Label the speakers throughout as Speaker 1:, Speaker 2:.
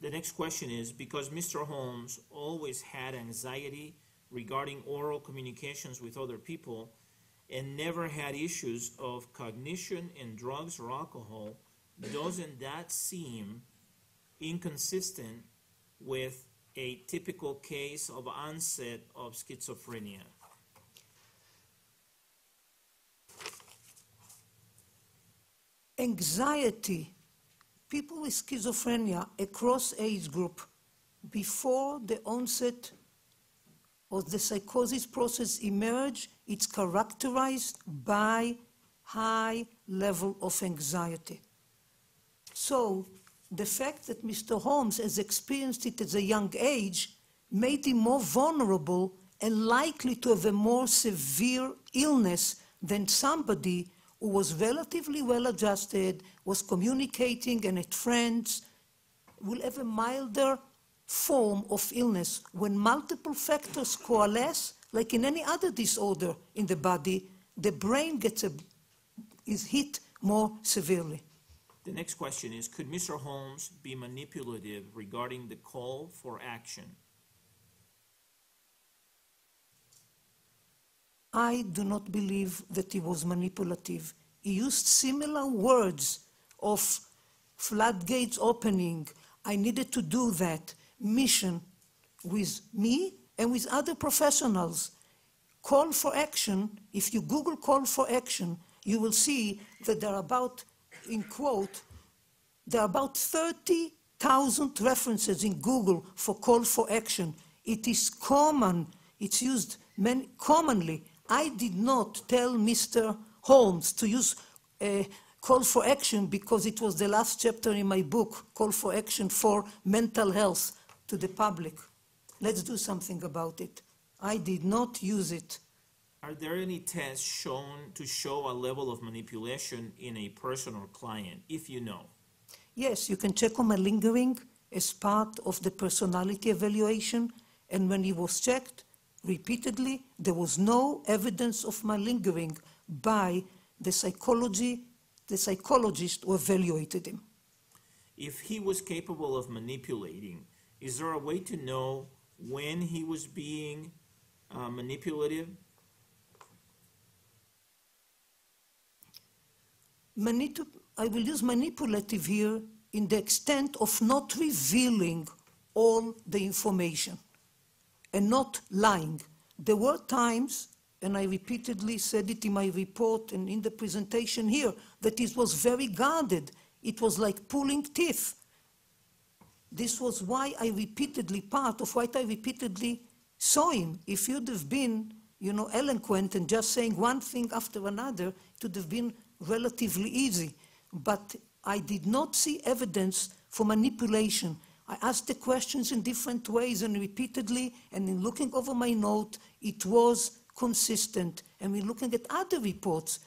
Speaker 1: The next question is, because Mr. Holmes always had anxiety regarding oral communications with other people and never had issues of cognition in drugs or alcohol, doesn't that seem inconsistent with a typical case of onset of schizophrenia?
Speaker 2: Anxiety, people with schizophrenia across age group, before the onset of the psychosis process emerge, it's characterized by high level of anxiety. So the fact that Mr. Holmes has experienced it at a young age made him more vulnerable and likely to have a more severe illness than somebody who was relatively well adjusted, was communicating and had friends, will have a milder form of illness. When multiple factors coalesce, like in any other disorder in the body, the brain is hit more severely.
Speaker 1: The next question is, could Mr. Holmes be manipulative regarding the call for action?
Speaker 2: I do not believe that he was manipulative. He used similar words of floodgates opening, I needed to do that, mission, with me and with other professionals. Call for action, if you Google call for action, you will see that there are about, in quote, there are about 30,000 references in Google for call for action. It is common, it's used commonly. I did not tell Mr. Holmes to use call for action because it was the last chapter in my book, Call for Action for Mental Health, to the public. Let's do something about it. I did not use it.
Speaker 1: Are there any tests shown to show a level of manipulation in a person or client, if you know?
Speaker 2: Yes, you can check on my lingering as part of the personality evaluation, and when he was checked repeatedly, there was no evidence of malingering by the psychologist who evaluated him.
Speaker 1: If he was capable of manipulating, is there a way to know when he was being manipulative?
Speaker 2: I will use manipulative here in the extent of not revealing all the information and not lying. There were times, and I repeatedly said it in my report and in the presentation here, that it was very guarded. It was like pulling teeth. This was why I repeatedly, part of what I repeatedly saw him. If you'd have been, eloquent and just saying one thing after another, it would have been relatively easy. But I did not see evidence for manipulation. I asked the questions in different ways and repeatedly, and in looking over my note, it was consistent. And when looking at other reports,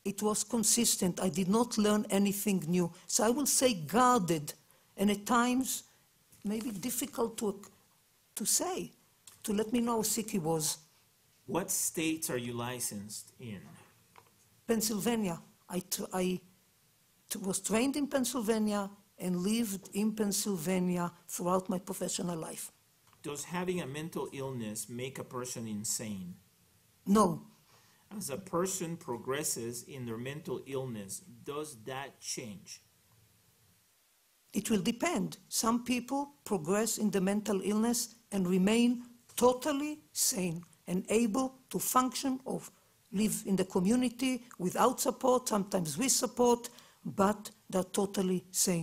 Speaker 2: it was consistent. I did not learn anything new. So I will say guarded, and at times maybe difficult to say, to let me know how sick he was.
Speaker 1: What states are you licensed in?
Speaker 2: Pennsylvania. I was trained in Pennsylvania and lived in Pennsylvania throughout my professional life.
Speaker 1: Does having a mental illness make a person insane?
Speaker 2: No.
Speaker 1: As a person progresses in their mental illness, does that change?
Speaker 2: It will depend. Some people progress in the mental illness and remain totally sane and able to function or live in the community without support, sometimes with support, but they're totally sane.